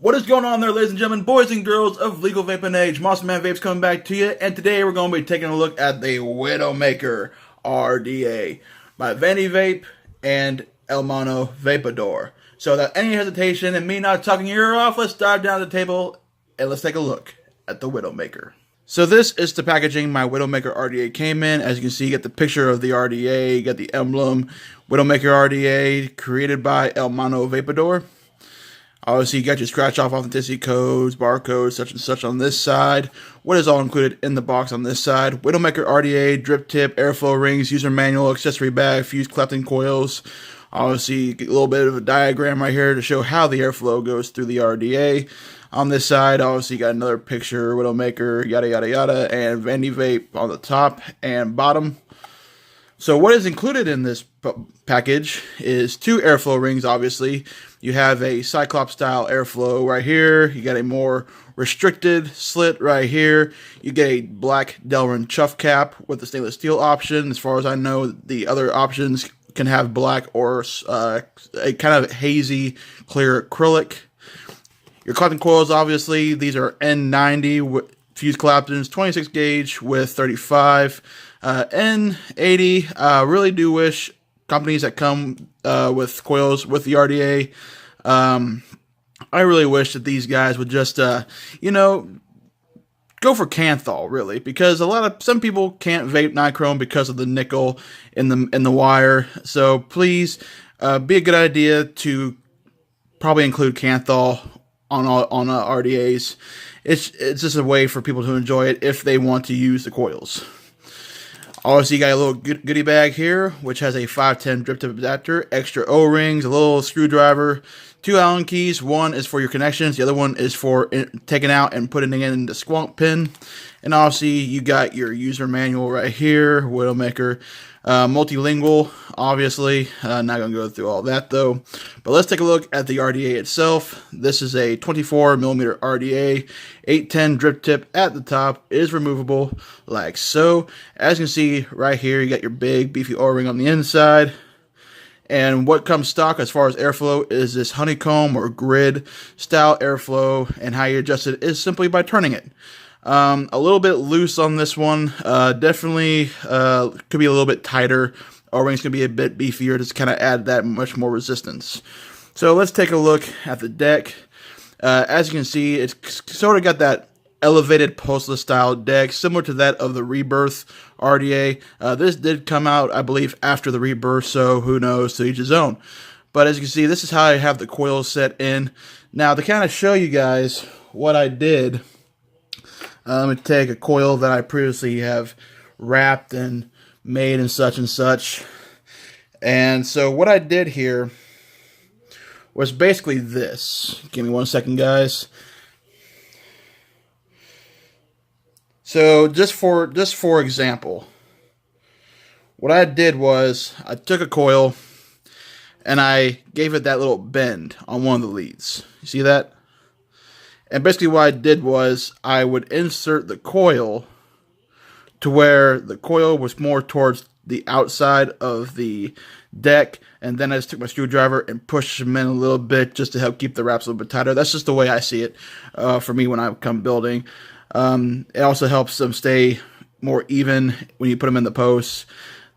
What is going on there, ladies and gentlemen, boys and girls of legal vaping age? Monster Man Vapes coming back to you, and today we're going to be taking a look at the WIDOWMAKER RDA by VANDY VAPE and Hermano VAPEDOR. So without any hesitation and me not talking your ear off, let's dive down to the table and let's take a look at the WIDOWMAKER. So this is the packaging my WIDOWMAKER RDA came in. As you can see, you get the picture of the RDA, you get the emblem, WIDOWMAKER RDA, created by Hermano VAPEDOR. Obviously, you got your scratch off authenticity codes, barcodes, such and such on this side. What is all included in the box on this side? WIDOWMAKER RDA, drip tip, airflow rings, user manual, accessory bag, fused Clapton coils. Obviously, you get a little bit of a diagram right here to show how the airflow goes through the RDA. On this side, obviously, you got another picture, WIDOWMAKER, yada, yada, yada, and VANDY VAPE on the top and bottom. So what is included in this package is 2 airflow rings, obviously. You have a Cyclops style airflow right here. You got a more restricted slit right here. You get a black Delrin chuff cap with the stainless steel option. As far as I know, the other options can have black or a kind of hazy clear acrylic. Your Clapton coils, obviously, these are N90 fused Claptons, 26 gauge with 35. N80, really do wish companies that come with coils with the RDA, I really wish that these guys would just, go for Kanthal, really, because some people can't vape nichrome because of the nickel in the wire. So please, be a good idea to probably include Kanthal on RDAs. It's just a way for people to enjoy it if they want to use the coils. Also, you got a little goodie bag here, which has a 510 drip tip adapter, extra O-rings, a little screwdriver, 2 Allen keys. One is for your connections. The other one is for taking out and putting it in the squonk pin. And obviously, you got your user manual right here, WIDOWMAKER. Multilingual, obviously. Not going to go through all that, though. But let's take a look at the RDA itself. This is a 24mm RDA. 810 drip tip at the top. It is removable, like so. As you can see right here, you got your big, beefy O-ring on the inside. And what comes stock as far as airflow is this honeycomb or grid style airflow. And how you adjust it is simply by turning it. A little bit loose on this one. Definitely could be a little bit tighter. O-rings can be a bit beefier to kind of add that much more resistance. So let's take a look at the deck. As you can see, it's sort of got that elevated pulseless style deck, similar to that of the Rebirth RDA. This did come out, I believe, after the Rebirth, so who knows, to each his own. But as you can see, this is how I have the coils set in. Now, to kind of show you guys what I did, I'm going to take a coil that I previously have wrapped and made and such. And so what I did here was basically this. Give me 1 second, guys. So just for example, what I did was I took a coil and I gave it that little bend on one of the leads. You see that? And basically what I did was I would insert the coil to where the coil was more towards the outside of the deck, and then I just took my screwdriver and pushed them in a little bit just to help keep the wraps a little bit tighter. That's just the way I see it for me when I come building. It also helps them stay more even when you put them in the posts.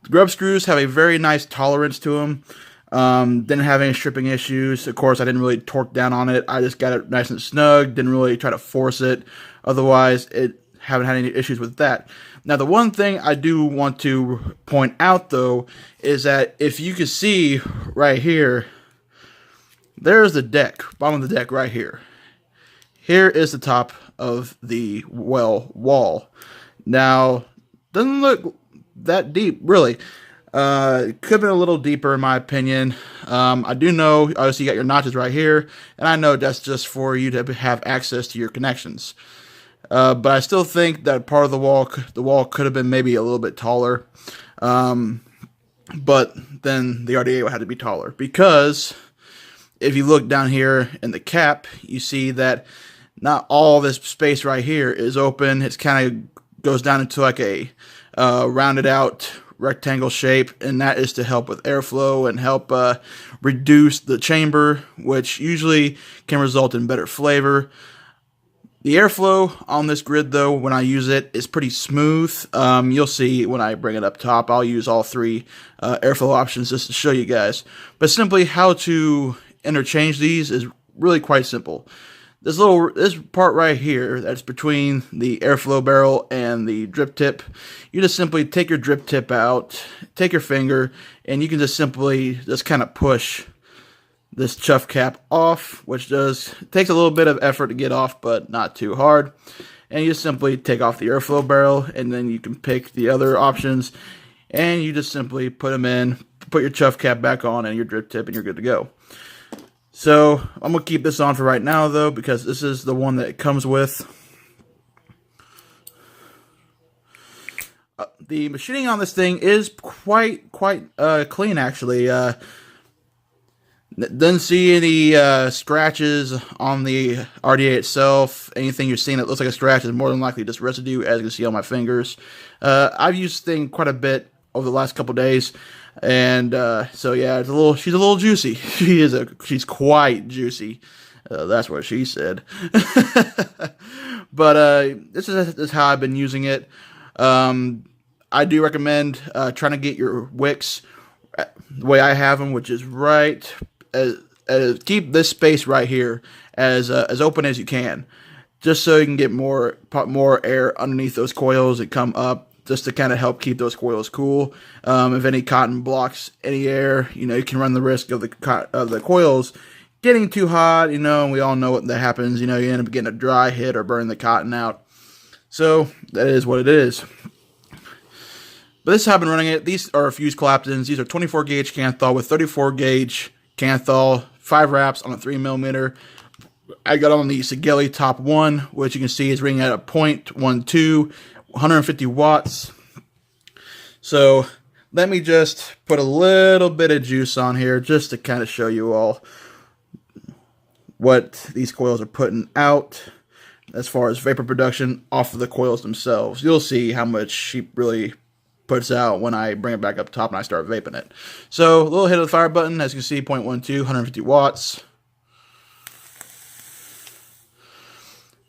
The grub screws have a very nice tolerance to them. Didn't have any stripping issues. Of course, I didn't really torque down on it. I just got it nice and snug. Didn't really try to force it. Otherwise, haven't had any issues with that. Now, the one thing I do want to point out, though, is that if you can see right here, there's the deck, bottom of the deck right here. Here is the top of the wall. Now, doesn't look that deep, really. It could have been a little deeper in my opinion. I do know, obviously you got your notches right here, and I know that's just for you to have access to your connections. But I still think that part of the wall could have been maybe a little bit taller. But then the RDA would have to be taller, because if you look down here in the cap, you see that not all this space right here is open. It's kind of goes down into like a rounded out rectangle shape, and that is to help with airflow and help reduce the chamber, which usually can result in better flavor. The airflow on this grid, though, when I use it, is pretty smooth. You'll see when I bring it up top, I'll use all three airflow options just to show you guys. But simply how to interchange these is really quite simple. This part right here, that's between the airflow barrel and the drip tip, you just simply take your drip tip out, take your finger, and you can just simply just kind of push this chuff cap off, which takes a little bit of effort to get off, but not too hard. And you just simply take off the airflow barrel, and then you can pick the other options, and you just simply put them in, put your chuff cap back on and your drip tip, and you're good to go. So I'm going to keep this on for right now, though, because this is the one that it comes with. The machining on this thing is quite clean, actually. Didn't see any scratches on the RDA itself. Anything you're seeing that looks like a scratch is more than likely just residue, as you can see on my fingers. I've used this thing quite a bit over the last couple days, and so yeah, she's a little juicy. She's quite juicy. That's what she said. But this is how I've been using it. I do recommend trying to get your wicks the way I have them, which is right. Keep this space right here as open as you can, just so you can get more air underneath those coils and come up, just to kind of help keep those coils cool. If any cotton blocks any air, you can run the risk of the coils getting too hot, and we all know what that happens. You end up getting a dry hit or burn the cotton out. So that is what it is. But this is how I've been running it. These are fused Claptons. These are 24 gauge Canthal with 34 gauge Canthal, 5 wraps on a 3mm. I got on the Sigeli Top 1, which you can see is ringing at a 0.12, 150 watts. So let me just put a little bit of juice on here just to kind of show you all what these coils are putting out as far as vapor production off of the coils themselves. You'll see how much she really puts out when I bring it back up top and I start vaping it. So a little hit of the fire button, as you can see, 0.12, 150 watts.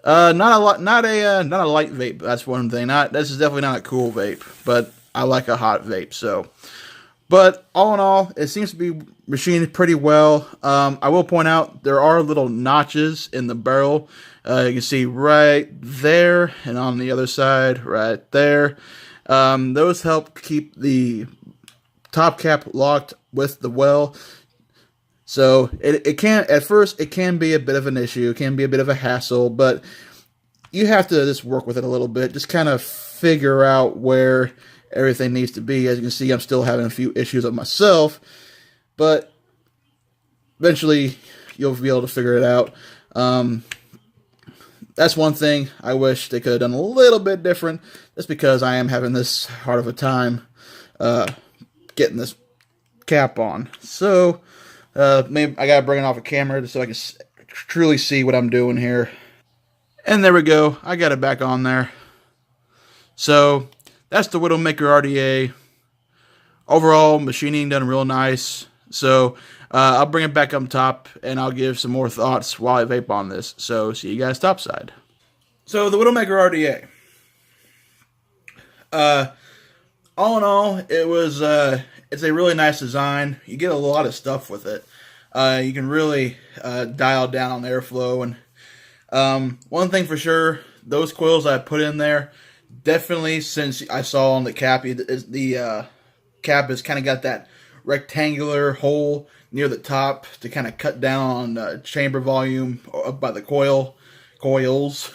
Not a light vape. That's one thing. This is definitely not a cool vape, but I like a hot vape. So, but all in all, it seems to be machined pretty well. I will point out there are little notches in the barrel. You can see right there, and on the other side, right there. Those help keep the top cap locked with the well. So it can, at first, it can be a bit of an issue. It can be a bit of a hassle, but you have to just work with it a little bit. Just kind of figure out where everything needs to be. As you can see, I'm still having a few issues with myself, but eventually you'll be able to figure it out. That's one thing I wish they could have done a little bit different, just because I am having this hard of a time getting this cap on. So maybe I gotta bring it off a camera just so I can truly see what I'm doing here. And there we go. I got it back on there. So that's the WIDOWMAKER RDA. Overall, machining done real nice. So I'll bring it back up top, and I'll give some more thoughts while I vape on this. So see you guys topside. So the WIDOWMAKER RDA. All in all, it's a really nice design. You get a lot of stuff with it. You can really dial down on airflow. And one thing for sure, those coils I put in there, definitely, since I saw on the cap, the cap has kind of got that rectangular hole near the top to kind of cut down on chamber volume up by the coils.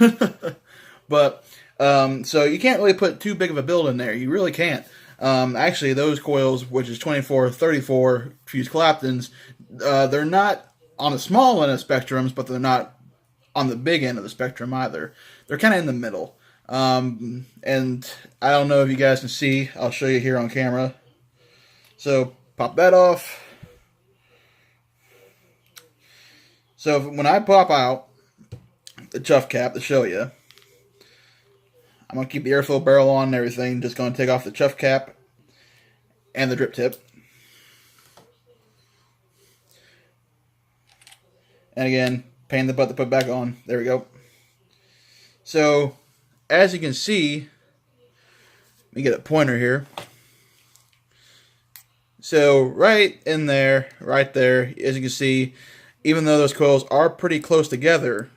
But so you can't really put too big of a build in there. You really can't. Actually, those coils, which is 24, 34 fused Claptons, they're not on the small end of spectrums, but they're not on the big end of the spectrum either. They're kind of in the middle. And I don't know if you guys can see. I'll show you here on camera. So pop that off. So when I pop out the chuff cap to show you, I'm going to keep the airflow barrel on and everything. Just going to take off the chuff cap. and the drip tip. And again, pain in the butt to put back on. There we go. So, as you can see, let me get a pointer here. So, right in there, right there, as you can see, even though those coils are pretty close together,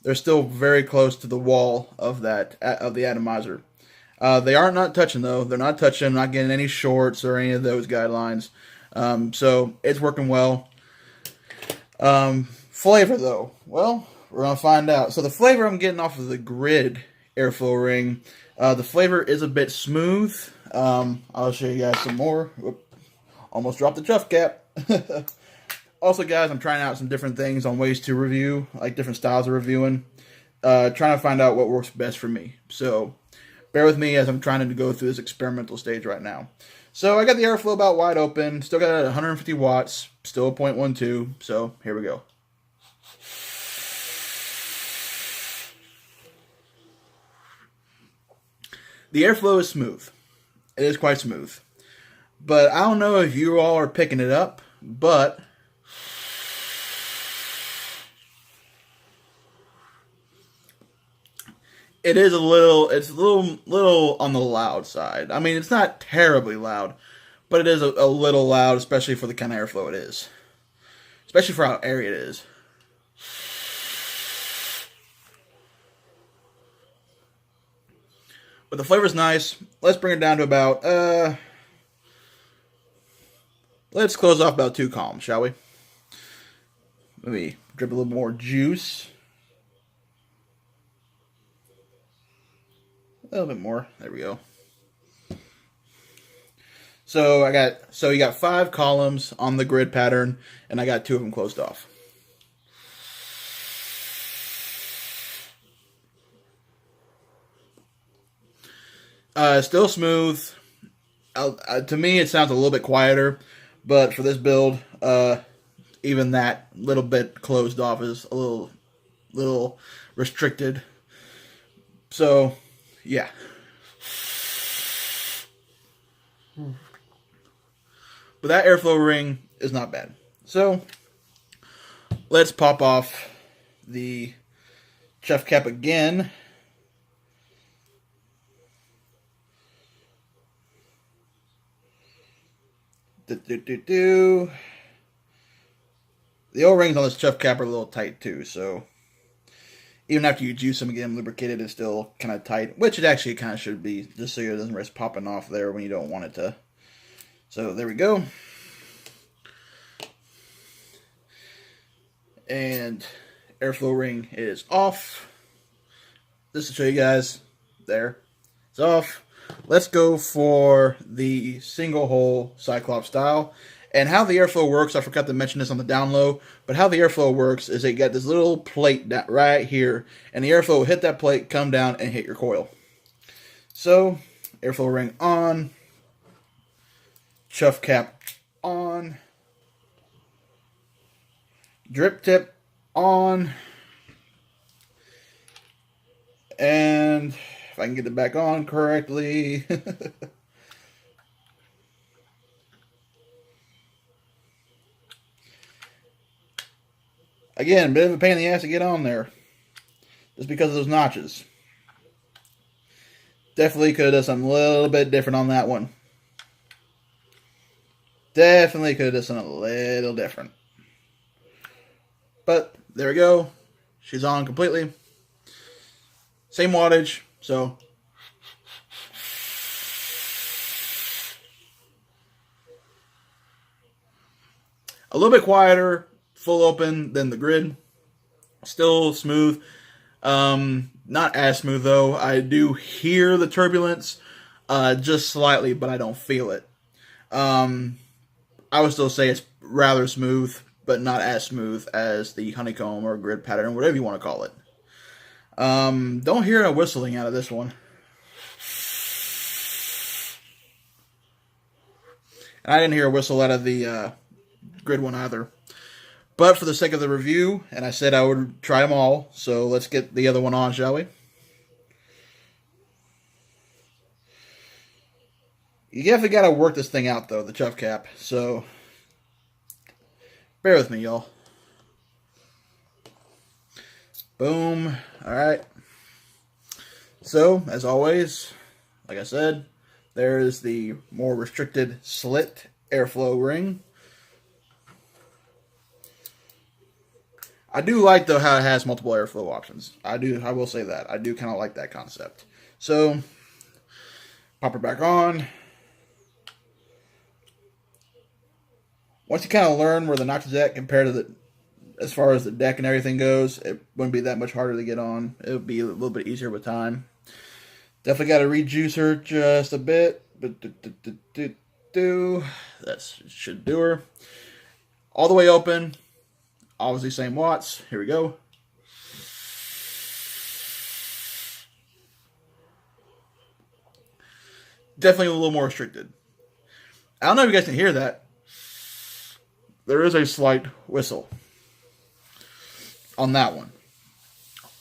they're still very close to the wall of the atomizer. They are not touching, though. They're not touching, not getting any shorts or any of those guidelines. So, it's working well. Flavor, though. Well, we're going to find out. So, the flavor I'm getting off of the Grid airflow ring, the flavor is a bit smooth. I'll show you guys some more. Whoop. Almost dropped the chuff cap. Also, guys, I'm trying out some different things on ways to review, like different styles of reviewing. Trying to find out what works best for me. So, bear with me as I'm trying to go through this experimental stage right now. So, I got the airflow about wide open. Still got it at 150 watts. Still a 0.12. So, here we go. The airflow is smooth. It is quite smooth. But I don't know if you all are picking it up, but it is a little on the loud side. I mean, it's not terribly loud, but it is a little loud, especially for the kind of airflow it is. Especially for how airy it is. But the flavor's nice. Let's bring it down to about, let's close off about 2 columns, shall we? Let me drip a little more juice. A little bit more. There we go. So you got 5 columns on the grid pattern, and I got 2 of them closed off. Still smooth. To me, it sounds a little bit quieter, but for this build, even that little bit closed off is a little restricted. So, yeah. But that airflow ring is not bad. So, let's pop off the chuff cap again. The O-rings on this chuff cap are a little tight too, so even after you juice them and get them lubricated, it's still kind of tight, which it actually kind of should be, just so it doesn't risk popping off there when you don't want it to. So there we go. And airflow ring is off. Just to show you guys, there, it's off. Let's go for the single hole Cyclops style. And how the airflow works, I forgot to mention this on the down low, but how the airflow works is they got this little plate right here, and the airflow will hit that plate, come down, and hit your coil. So, airflow ring on, chuff cap on, drip tip on, and if I can get it back on correctly. Again, a bit of a pain in the ass to get on there. Just because of those notches. Definitely could have done something a little bit different on that one. Definitely could have done something a little different. But, there we go. She's on completely. Same wattage, so. A little bit quieter, full open than the grid. Still smooth. Not as smooth though. I do hear the turbulence just slightly, but I don't feel it. I would still say it's rather smooth, but not as smooth as the honeycomb or grid pattern, whatever you want to call it. Don't hear a whistling out of this one. And I didn't hear a whistle out of the grid one either. But for the sake of the review, and I said I would try them all, so let's get the other one on, shall we? You definitely got to work this thing out, though, the chuff cap. So, bear with me, y'all. Boom. All right. So, as always, like I said, there is the more restricted slit airflow ring. I do like, though, how it has multiple airflow options. I will say that. I do kind of like that concept. So, pop it back on. Once you kind of learn where the notch is at compared to as far as the deck and everything goes, it wouldn't be that much harder to get on. It would be a little bit easier with time. Definitely got to rejuice her just a bit. That should do her. All the way open. Obviously same watts. Here we go. Definitely a little more restricted. I don't know if you guys can hear that. There is a slight whistle on that one.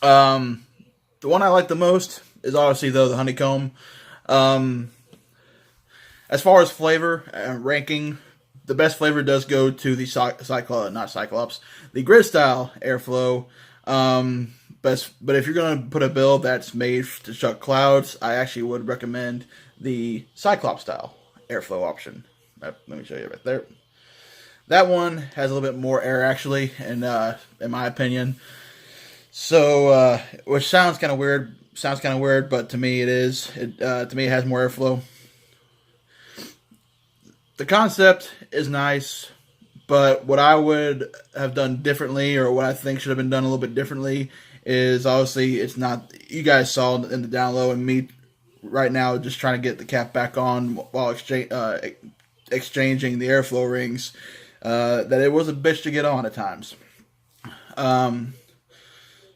The one I like the most is obviously, though, the honeycomb. As far as flavor ranking, the best flavor does go to the the grid style airflow. But if you're going to put a build that's made to chuck clouds, I actually would recommend the Cyclops style airflow option. Let me show you right there. That one has a little bit more air, actually, in my opinion. So, which sounds kind of weird. But to me, it is. To me, it has more airflow. The concept is nice, but what I would have done differently, or what I think should have been done a little bit differently, is obviously it's not. You guys saw in the down low, and me right now just trying to get the cap back on while exchanging the airflow rings. That it was a bitch to get on at times.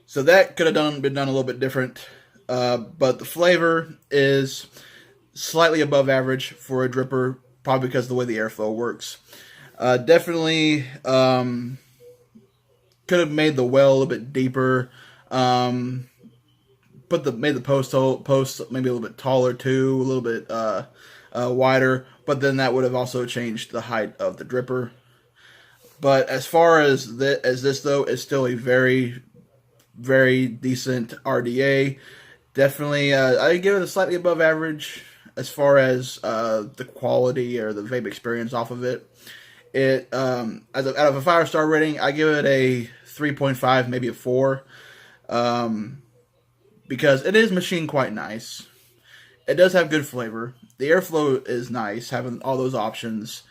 So that could have been done a little bit different. But the flavor is slightly above average for a dripper, probably because of the way the airflow works. Definitely could have made the well a little bit deeper. Made the post maybe a little bit taller too, a little bit wider. But then that would have also changed the height of the dripper. But as far as this though, it's still a very, very decent RDA. Definitely, I give it a slightly above average as far as the quality or the vape experience off of it. It out of a 5-star rating, I give it a 3.5, maybe a 4, because it is machined quite nice. It does have good flavor. The airflow is nice, having all those options.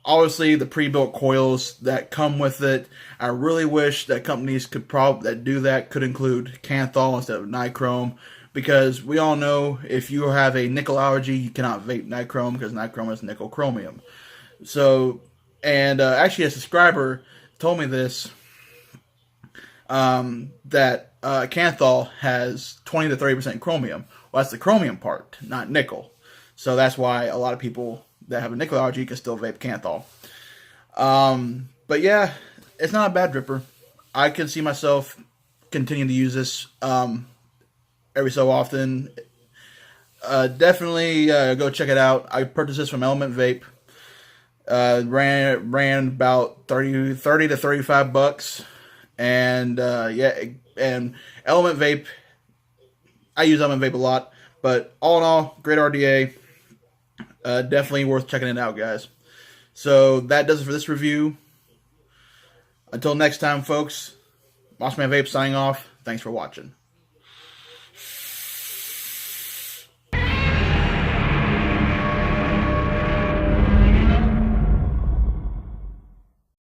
Obviously, the pre-built coils that come with it, I really wish that companies could could include Kanthal instead of nichrome, because we all know if you have a nickel allergy, you cannot vape nichrome because nichrome is nickel chromium. So, and actually, a subscriber told me this, that Kanthal has 20 to 30% chromium. Well, that's the chromium part, not nickel. So that's why a lot of people that have a nickel allergy can still vape Kanthal. But yeah, it's not a bad dripper. I can see myself continuing to use this every so often. Definitely go check it out. I purchased this from Element Vape. Ran about 30 to 35 bucks. And yeah, and Element Vape, I use Element Vape a lot. But all in all, great RDA. Definitely worth checking it out, guys. So that does it for this review. Until next time, folks, Mossman Vape signing off. Thanks for watching.